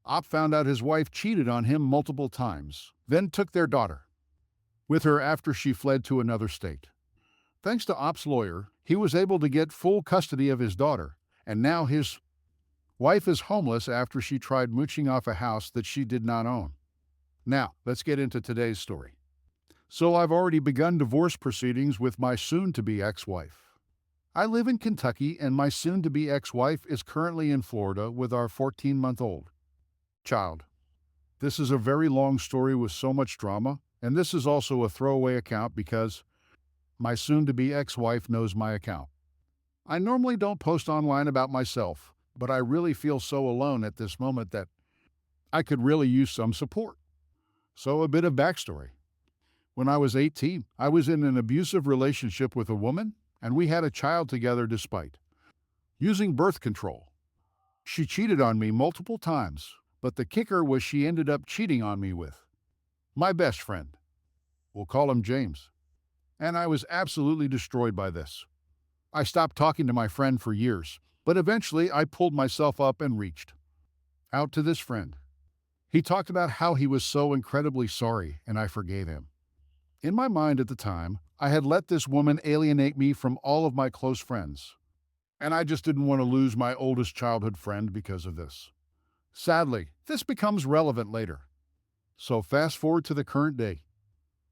Op found out his wife cheated on him multiple times, then took their daughter with her after she fled to another state. Thanks to Op's lawyer, he was able to get full custody of his daughter, and now his wife is homeless after she tried mooching off a house that she did not own. Now, let's get into today's story. So I've already begun divorce proceedings with my soon-to-be ex-wife. I live in Kentucky, and my soon-to-be ex-wife is currently in Florida with our 14-month-old child. This is a very long story with so much drama, and this is also a throwaway account because my soon-to-be ex-wife knows my account. I normally don't post online about myself, but I really feel so alone at this moment that I could really use some support. So a bit of backstory. When I was 18, I was in an abusive relationship with a woman, and we had a child together despite using birth control. She cheated on me multiple times, but the kicker was she ended up cheating on me with my best friend. We'll call him James. And I was absolutely destroyed by this. I stopped talking to my friend for years, but eventually I pulled myself up and reached out to this friend. He talked about how he was so incredibly sorry, and I forgave him. In my mind at the time, I had let this woman alienate me from all of my close friends, and I just didn't want to lose my oldest childhood friend because of this. Sadly, this becomes relevant later. So fast forward to the current day.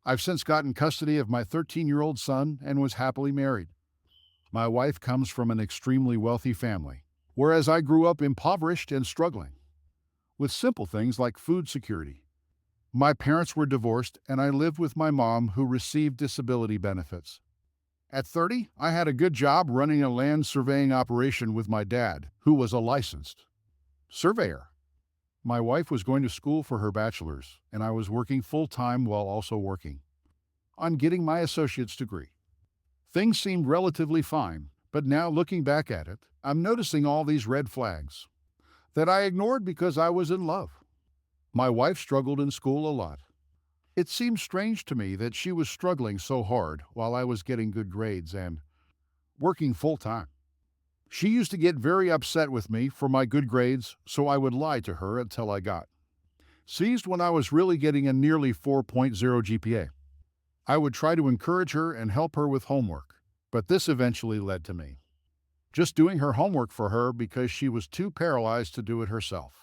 I've since gotten custody of my 13-year-old son and was happily married. My wife comes from an extremely wealthy family, whereas I grew up impoverished and struggling with simple things like food security. My parents were divorced, and I lived with my mom, who received disability benefits. At 30, I had a good job running a land surveying operation with my dad, who was a licensed surveyor. My wife was going to school for her bachelor's, and I was working full-time while also working on getting my associate's degree. Things seemed relatively fine, but now looking back at it, I'm noticing all these red flags that I ignored because I was in love. My wife struggled in school a lot. It seemed strange to me that she was struggling so hard while I was getting good grades and working full-time. She used to get very upset with me for my good grades, so I would lie to her until I got seized when I was really getting a nearly 4.0 GPA. I would try to encourage her and help her with homework, but this eventually led to me just doing her homework for her because she was too paralyzed to do it herself.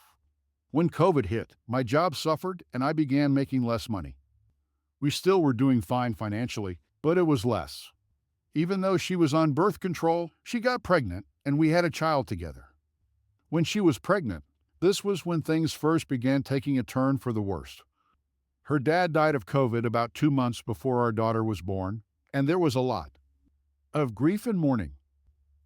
When COVID hit, my job suffered and I began making less money. We still were doing fine financially, but it was less. Even though she was on birth control, she got pregnant and we had a child together. When she was pregnant, this was when things first began taking a turn for the worst. Her dad died of COVID about 2 months before our daughter was born, and there was a lot of grief and mourning.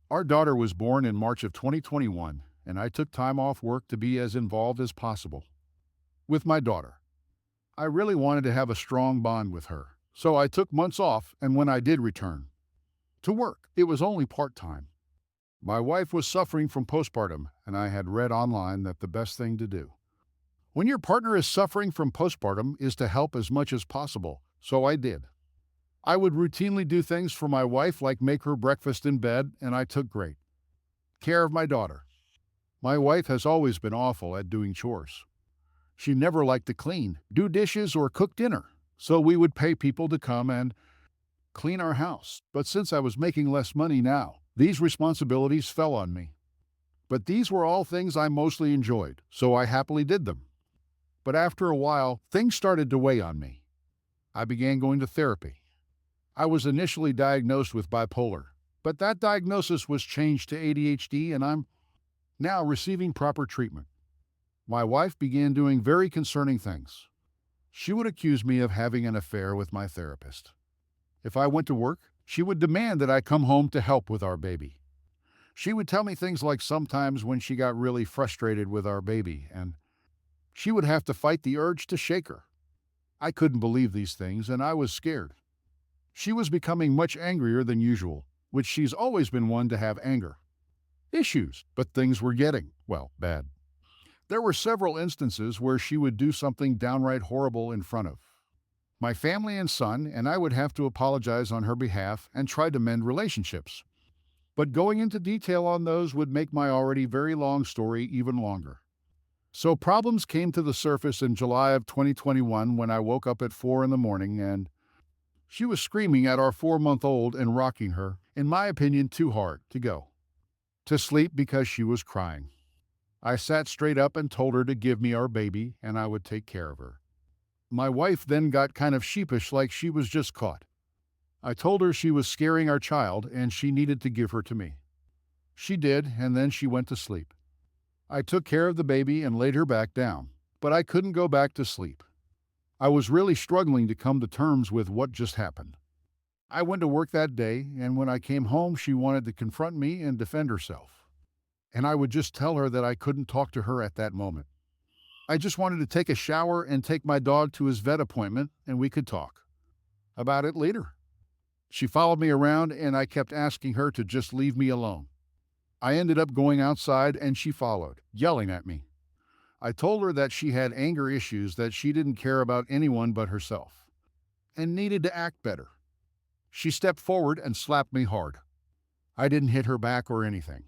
Our daughter was born in March of 2021, and I took time off work to be as involved as possible with my daughter. I really wanted to have a strong bond with her, so I took months off, and when I did return to work, it was only part-time. My wife was suffering from postpartum, and I had read online that the best thing to do when your partner is suffering from postpartum is to help as much as possible, so I did. I would routinely do things for my wife like make her breakfast in bed, and I took great care of my daughter. My wife has always been awful at doing chores. She never liked to clean, do dishes, or cook dinner, so we would pay people to come and clean our house. But since I was making less money now, these responsibilities fell on me. But these were all things I mostly enjoyed, so I happily did them. But after a while, things started to weigh on me. I began going to therapy. I was initially diagnosed with bipolar, but that diagnosis was changed to ADHD, and I'm now receiving proper treatment. My wife began doing very concerning things. She would accuse me of having an affair with my therapist. If I went to work, she would demand that I come home to help with our baby. She would tell me things like sometimes when she got really frustrated with our baby, and she would have to fight the urge to shake her. I couldn't believe these things, and I was scared. She was becoming much angrier than usual, which she's always been one to have anger issues, but things were getting, well, bad. There were several instances where she would do something downright horrible in front of my family and son, and I would have to apologize on her behalf and try to mend relationships. But going into detail on those would make my already very long story even longer. So problems came to the surface in July of 2021 when I woke up at 4 in the morning and she was screaming at our 4-month-old and rocking her, in my opinion, too hard to go to sleep because she was crying. I sat straight up and told her to give me our baby and I would take care of her. My wife then got kind of sheepish like she was just caught. I told her she was scaring our child and she needed to give her to me. She did, and then she went to sleep. I took care of the baby and laid her back down, but I couldn't go back to sleep. I was really struggling to come to terms with what just happened. I went to work that day, and when I came home, she wanted to confront me and defend herself. And I would just tell her that I couldn't talk to her at that moment. I just wanted to take a shower and take my dog to his vet appointment, and we could talk about it later. She followed me around, and I kept asking her to just leave me alone. I ended up going outside, and she followed, yelling at me. I told her that she had anger issues, that she didn't care about anyone but herself, and needed to act better. She stepped forward and slapped me hard. I didn't hit her back or anything.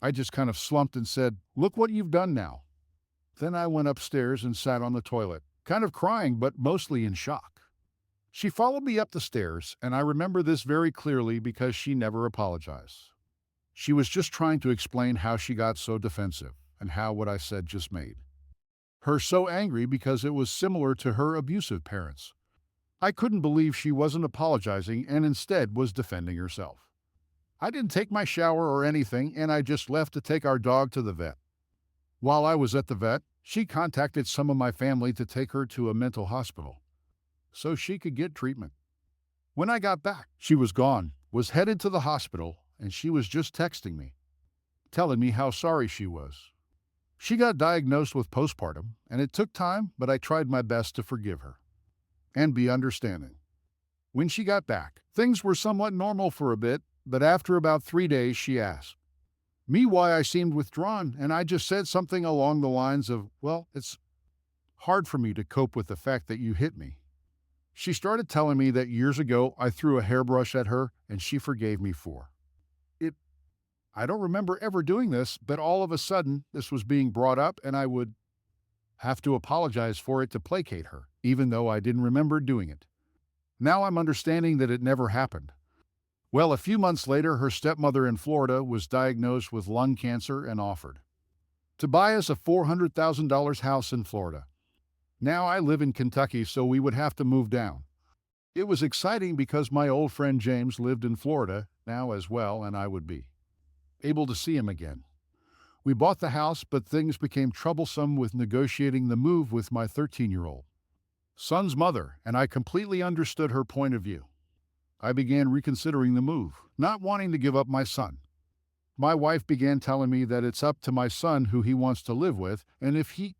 I just kind of slumped and said, "Look what you've done now." Then I went upstairs and sat on the toilet, kind of crying but mostly in shock. She followed me up the stairs, and I remember this very clearly because she never apologized. She was just trying to explain how she got so defensive and how what I said just made her so angry because it was similar to her abusive parents. I couldn't believe she wasn't apologizing and instead was defending herself. I didn't take my shower or anything, and I just left to take our dog to the vet. While I was at the vet, she contacted some of my family to take her to a mental hospital so she could get treatment. When I got back, she was gone, was headed to the hospital, and she was just texting me, telling me how sorry she was. She got diagnosed with postpartum, and it took time, but I tried my best to forgive her and be understanding. When she got back, things were somewhat normal for a bit, but after about 3 days, she asked me why I seemed withdrawn, and I just said something along the lines of, "Well, it's hard for me to cope with the fact that you hit me." She started telling me that years ago I threw a hairbrush at her and she forgave me for it. I don't remember ever doing this, but all of a sudden this was being brought up and I would have to apologize for it to placate her, even though I didn't remember doing it. Now I'm understanding that it never happened. Well, a few months later, her stepmother in Florida was diagnosed with lung cancer and offered to buy us a $400,000 house in Florida. Now I live in Kentucky, so we would have to move down. It was exciting because my old friend James lived in Florida now as well, and I would be able to see him again. We bought the house, but things became troublesome with negotiating the move with my 13-year-old son's mother, and I completely understood her point of view. I began reconsidering the move, not wanting to give up my son. My wife began telling me that it's up to my son who he wants to live with, and if he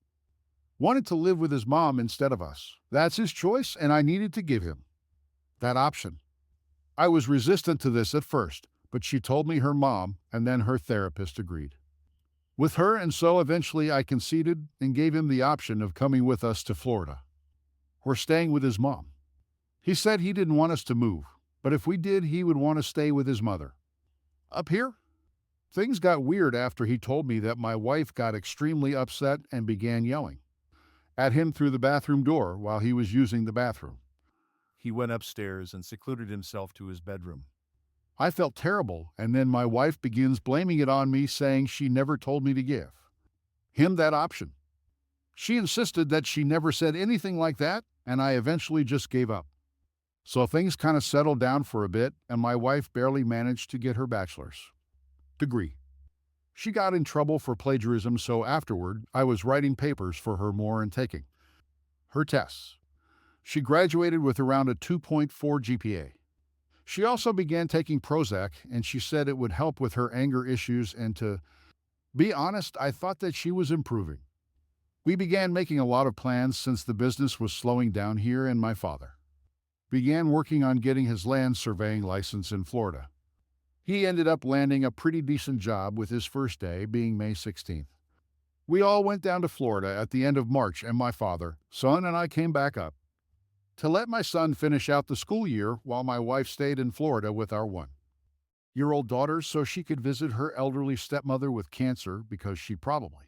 wanted to live with his mom instead of us, that's his choice, and I needed to give him that option. I was resistant to this at first, but she told me her mom and then her therapist agreed with her, and so eventually I conceded and gave him the option of coming with us to Florida. We're staying with his mom. He said he didn't want us to move, but if we did, he would want to stay with his mother. Up here, things got weird after he told me that my wife got extremely upset and began yelling at him through the bathroom door while he was using the bathroom. He went upstairs and secluded himself to his bedroom. I felt terrible, and then my wife begins blaming it on me, saying she never told me to give him that option. She insisted that she never said anything like that, and I eventually just gave up. So things kind of settled down for a bit, and my wife barely managed to get her bachelor's degree. She got in trouble for plagiarism, so afterward, I was writing papers for her more and taking her tests. She graduated with around a 2.4 GPA. She also began taking Prozac, and she said it would help with her anger issues, and to be honest, I thought that she was improving. We began making a lot of plans since the business was slowing down here, and my father began working on getting his land surveying license in Florida. He ended up landing a pretty decent job, with his first day being May 16th. We all went down to Florida at the end of March, and my father, son, and I came back up to let my son finish out the school year while my wife stayed in Florida with our 1-year-old daughter so she could visit her elderly stepmother with cancer, because she probably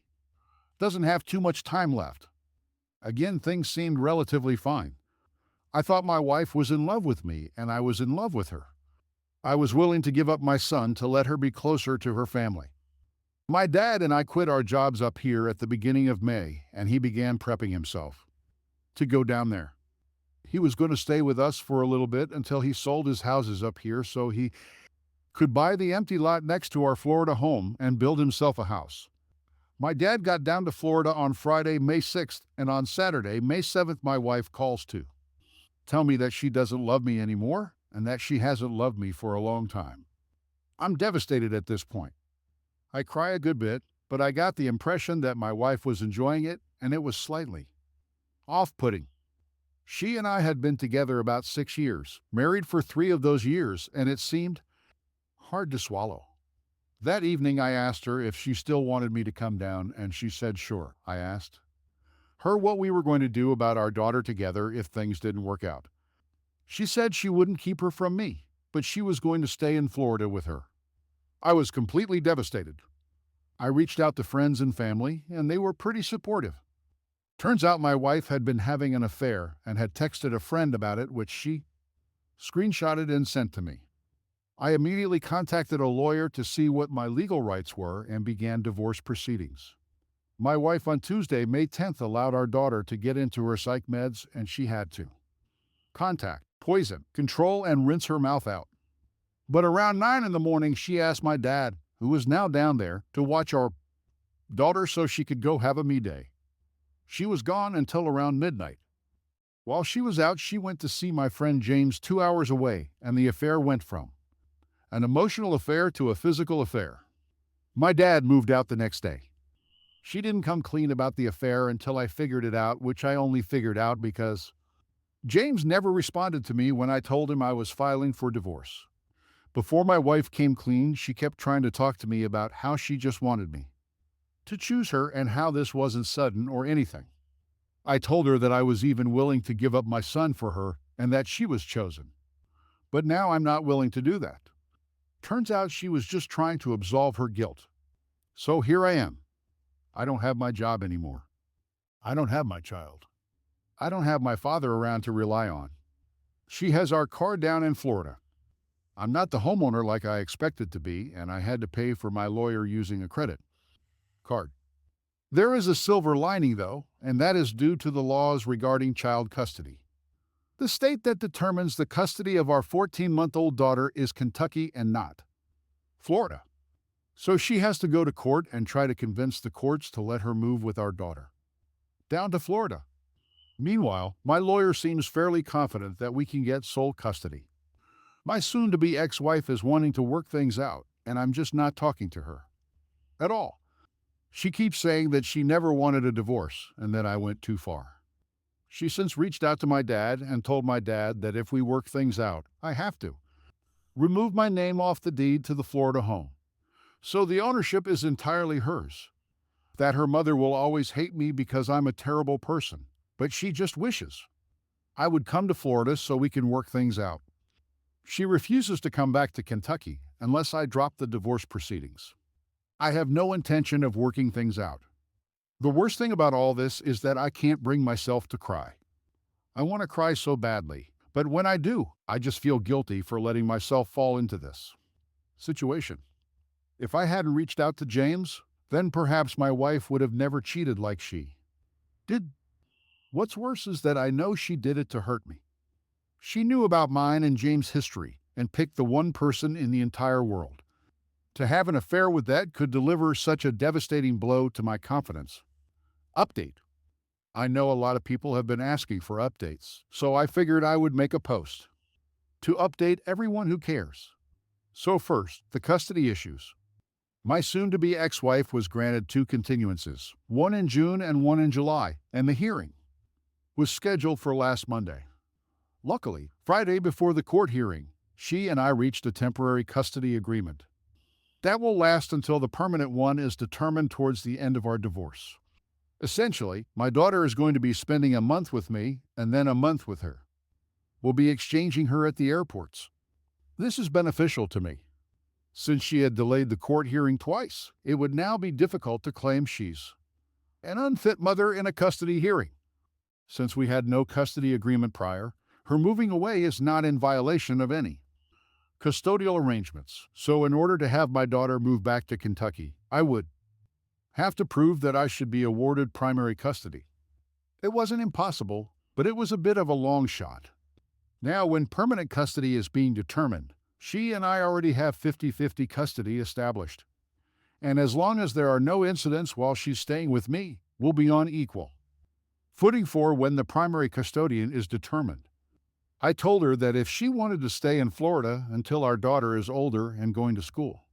Doesn't have too much time left. Again, things seemed relatively fine. I thought my wife was in love with me, and I was in love with her. I was willing to give up my son to let her be closer to her family. My dad and I quit our jobs up here at the beginning of May, and he began prepping himself to go down there. He was going to stay with us for a little bit until he sold his houses up here so he could buy the empty lot next to our Florida home and build himself a house. My dad got down to Florida on Friday, May 6th, and on Saturday, May 7th, my wife calls to tell me that she doesn't love me anymore and that she hasn't loved me for a long time. I'm devastated at this point. I cry a good bit, but I got the impression that my wife was enjoying it, and it was slightly off-putting. She and I had been together about 6 years, married for 3 of those years, and it seemed hard to swallow. That evening I asked her if she still wanted me to come down, and she said sure. I asked her what we were going to do about our daughter together if things didn't work out. She said she wouldn't keep her from me, but she was going to stay in Florida with her. I was completely devastated. I reached out to friends and family, and they were pretty supportive. Turns out my wife had been having an affair and had texted a friend about it, which she screenshotted and sent to me. I immediately contacted a lawyer to see what my legal rights were and began divorce proceedings. My wife on Tuesday, May 10th, allowed our daughter to get into her psych meds, and she had to contact, poison, control, and rinse her mouth out. But around 9 in the morning, she asked my dad, who was now down there, to watch our daughter so she could go have a me day. She was gone until around midnight. While she was out, she went to see my friend James 2 hours away, and the affair went from an emotional affair to a physical affair. My dad moved out the next day. She didn't come clean about the affair until I figured it out, which I only figured out because James never responded to me when I told him I was filing for divorce. Before my wife came clean, she kept trying to talk to me about how she just wanted me to choose her and how this wasn't sudden or anything. I told her that I was even willing to give up my son for her and that she was chosen. But now I'm not willing to do that. Turns out she was just trying to absolve her guilt. So here I am. I don't have my job anymore. I don't have my child. I don't have my father around to rely on. She has our car down in Florida. I'm not the homeowner like I expected to be, and I had to pay for my lawyer using a credit card. There is a silver lining, though, and that is due to the laws regarding child custody. The state that determines the custody of our 14-month-old daughter is Kentucky and not Florida. So she has to go to court and try to convince the courts to let her move with our daughter down to Florida. Meanwhile, my lawyer seems fairly confident that we can get sole custody. My soon-to-be ex-wife is wanting to work things out, and I'm just not talking to her at all. She keeps saying that she never wanted a divorce and that I went too far. She since reached out to my dad and told my dad that if we work things out, I have to remove my name off the deed to the Florida home. So the ownership is entirely hers. That her mother will always hate me because I'm a terrible person, but she just wishes I would come to Florida so we can work things out. She refuses to come back to Kentucky unless I drop the divorce proceedings. I have no intention of working things out. The worst thing about all this is that I can't bring myself to cry. I want to cry so badly, but when I do, I just feel guilty for letting myself fall into this situation. If I hadn't reached out to James, then perhaps my wife would have never cheated like she did. What's worse is that I know she did it to hurt me. She knew about mine and James' history and picked the one person in the entire world. To have an affair with that could deliver such a devastating blow to my confidence. Update. I know a lot of people have been asking for updates, so I figured I would make a post to update everyone who cares. So first, the custody issues. My soon-to-be ex-wife was granted 2 continuances, one in June and one in July, and the hearing was scheduled for last Monday. Luckily, Friday before the court hearing, she and I reached a temporary custody agreement. That will last until the permanent one is determined towards the end of our divorce. Essentially, my daughter is going to be spending a month with me and then a month with her. We'll be exchanging her at the airports. This is beneficial to me. Since she had delayed the court hearing twice, it would now be difficult to claim she's an unfit mother in a custody hearing. Since we had no custody agreement prior, her moving away is not in violation of any custodial arrangements. So, in order to have my daughter move back to Kentucky, I would have to prove that I should be awarded primary custody. It wasn't impossible, but it was a bit of a long shot. Now, when permanent custody is being determined, she and I already have 50-50 custody established. And as long as there are no incidents while she's staying with me, we'll be on equal footing for when the primary custodian is determined. I told her that if she wanted to stay in Florida until our daughter is older and going to school,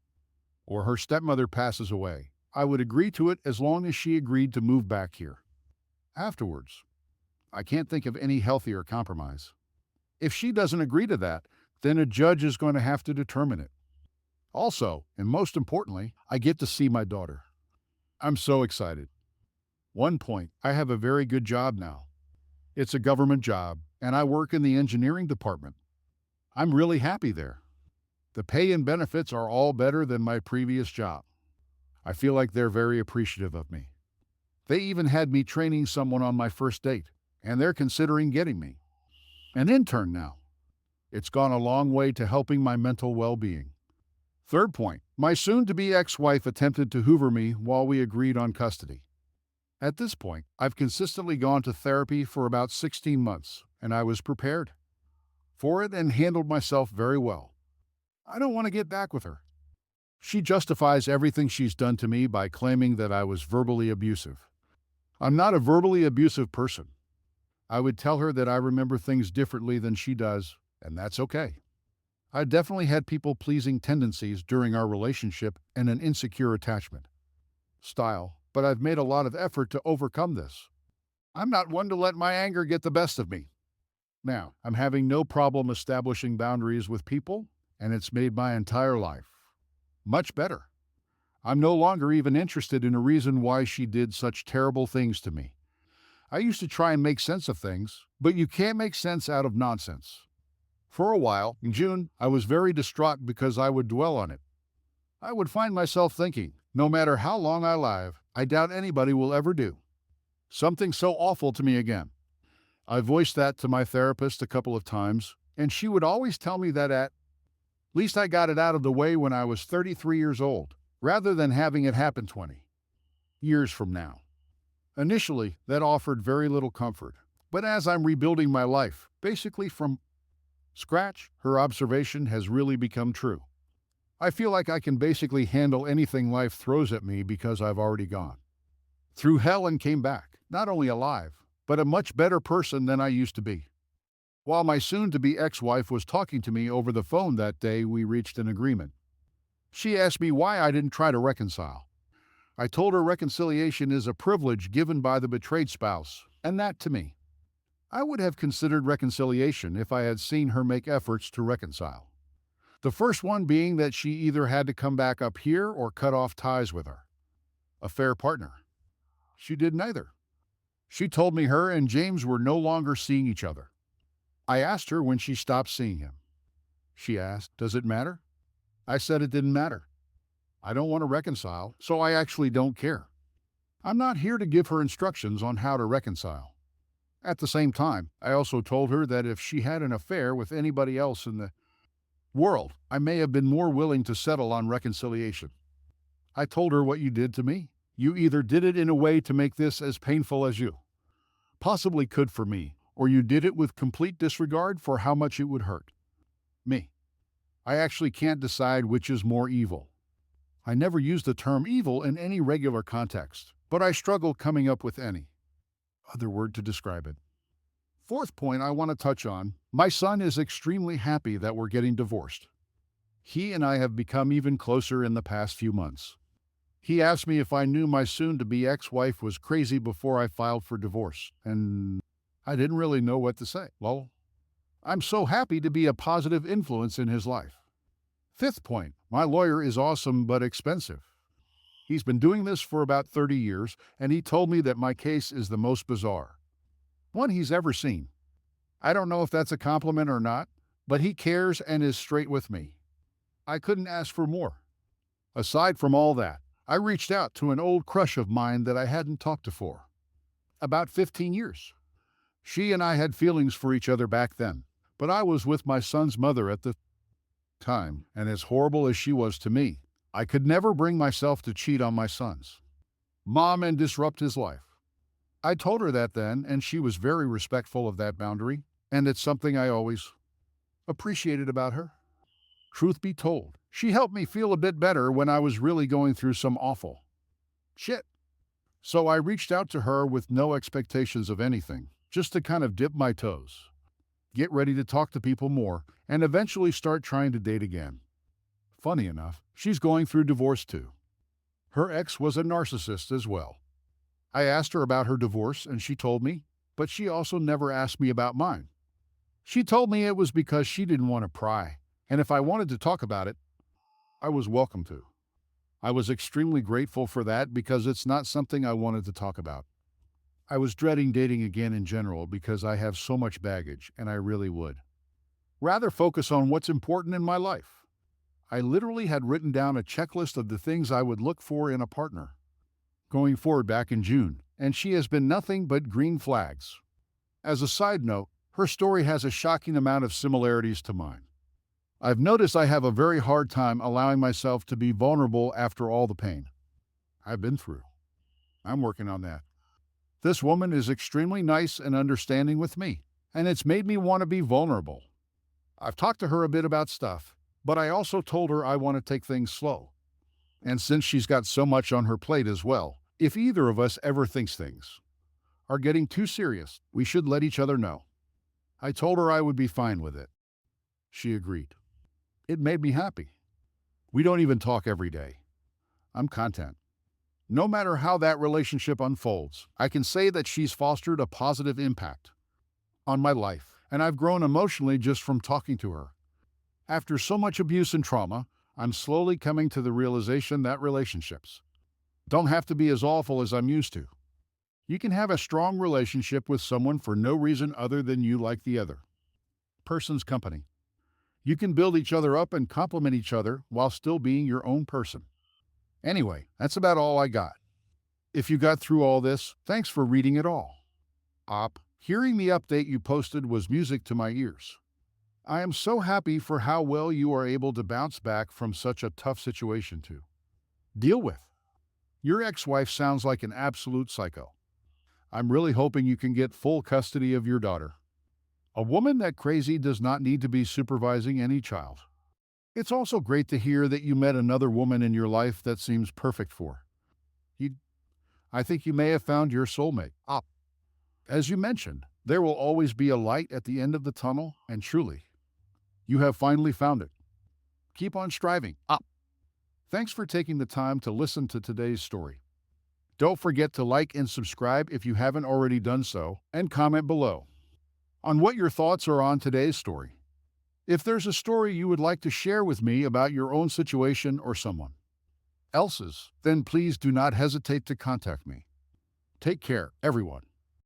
or her stepmother passes away, I would agree to it as long as she agreed to move back here. Afterwards, I can't think of any healthier compromise. If she doesn't agree to that, then a judge is going to have to determine it. Also, and most importantly, I get to see my daughter. I'm so excited. One point, I have a very good job now. It's a government job, and I work in the engineering department. I'm really happy there. The pay and benefits are all better than my previous job. I feel like they're very appreciative of me. They even had me training someone on my first date, and they're considering getting me an intern now. It's gone a long way to helping my mental well-being. Third point, my soon-to-be ex-wife attempted to hoover me while we agreed on custody. At this point, I've consistently gone to therapy for about 16 months, and I was prepared for it and handled myself very well. I don't want to get back with her. She justifies everything she's done to me by claiming that I was verbally abusive. I'm not a verbally abusive person. I would tell her that I remember things differently than she does, and that's okay. I definitely had people-pleasing tendencies during our relationship and an insecure attachment style, but I've made a lot of effort to overcome this. I'm not one to let my anger get the best of me. Now, I'm having no problem establishing boundaries with people, and it's made my entire life much better. I'm no longer even interested in a reason why she did such terrible things to me. I used to try and make sense of things, but you can't make sense out of nonsense. For a while, in June, I was very distraught because I would dwell on it. I would find myself thinking, no matter how long I live, I doubt anybody will ever do something so awful to me again. I voiced that to my therapist a couple of times, and she would always tell me that at least I got it out of the way when I was 33 years old, rather than having it happen 20 years from now. Initially, that offered very little comfort, but as I'm rebuilding my life, basically from scratch, her observation has really become true. I feel like I can basically handle anything life throws at me because I've already gone through hell and came back, not only alive, but a much better person than I used to be. While my soon-to-be ex-wife was talking to me over the phone that day, we reached an agreement. She asked me why I didn't try to reconcile. I told her reconciliation is a privilege given by the betrayed spouse, and that to me. I would have considered reconciliation if I had seen her make efforts to reconcile. The first one being that she either had to come back up here or cut off ties with her a fair partner. She did neither. She told me her and James were no longer seeing each other. I asked her when she stopped seeing him. She asked, "Does it matter?" I said it didn't matter. I don't want to reconcile, so I actually don't care. I'm not here to give her instructions on how to reconcile. At the same time, I also told her that if she had an affair with anybody else in the world, I may have been more willing to settle on reconciliation. I told her what you did to me. You either did it in a way to make this as painful as you possibly could for me, or you did it with complete disregard for how much it would hurt me. I actually can't decide which is more evil. I never use the term evil in any regular context, but I struggle coming up with any other word to describe it. Fourth point I want to touch on, my son is extremely happy that we're getting divorced. He and I have become even closer in the past few months. He asked me if I knew my soon-to-be ex-wife was crazy before I filed for divorce, and I didn't really know what to say. Lol. I'm so happy to be a positive influence in his life. Fifth point, my lawyer is awesome but expensive. He's been doing this for about 30 years, and he told me that my case is the most bizarre one he's ever seen. I don't know if that's a compliment or not, but he cares and is straight with me. I couldn't ask for more. Aside from all that, I reached out to an old crush of mine that I hadn't talked to for about 15 years. She and I had feelings for each other back then, but I was with my son's mother at the time, and as horrible as she was to me, I could never bring myself to cheat on my son's mom and disrupt his life. I told her that then, and she was very respectful of that boundary, and it's something I always appreciated about her. Truth be told, she helped me feel a bit better when I was really going through some awful shit. So I reached out to her with no expectations of anything, just to kind of dip my toes, get ready to talk to people more, and eventually start trying to date again. Funny enough, she's going through divorce too. Her ex was a narcissist as well. I asked her about her divorce and she told me, but she also never asked me about mine. She told me it was because she didn't want to pry, and if I wanted to talk about it, I was welcome to. I was extremely grateful for that because it's not something I wanted to talk about. I was dreading dating again in general because I have so much baggage, and I really would rather focus on what's important in my life. I literally had written down a checklist of the things I would look for in a partner going forward back in June, and she has been nothing but green flags. As a side note, her story has a shocking amount of similarities to mine. I've noticed I have a very hard time allowing myself to be vulnerable after all the pain I've been through. I'm working on that. This woman is extremely nice and understanding with me, and it's made me want to be vulnerable. I've talked to her a bit about stuff, but I also told her I want to take things slow. And since she's got so much on her plate as well, if either of us ever thinks things are getting too serious, we should let each other know. I told her I would be fine with it. She agreed. It made me happy. We don't even talk every day. I'm content. No matter how that relationship unfolds, I can say that she's fostered a positive impact on my life, and I've grown emotionally just from talking to her. After so much abuse and trauma, I'm slowly coming to the realization that relationships don't have to be as awful as I'm used to. You can have a strong relationship with someone for no reason other than you like the other person's company. You can build each other up and complement each other while still being your own person. Anyway, that's about all I got. If you got through all this, thanks for reading it all. Hearing the update you posted was music to my ears. I am so happy for how well you are able to bounce back from such a tough situation to deal with. Your ex-wife sounds like an absolute psycho. I'm really hoping you can get full custody of your daughter. A woman that crazy does not need to be supervising any child. It's also great to hear that you met another woman in your life that seems perfect for you. I think you may have found your soulmate. As you mentioned, there will always be a light at the end of the tunnel, and truly, you have finally found it. Keep on striving. Thanks for taking the time to listen to today's story. Don't forget to like and subscribe if you haven't already done so, and comment below on what your thoughts are on today's story. If there's a story you would like to share with me about your own situation or someone else's, then please do not hesitate to contact me. Take care, everyone.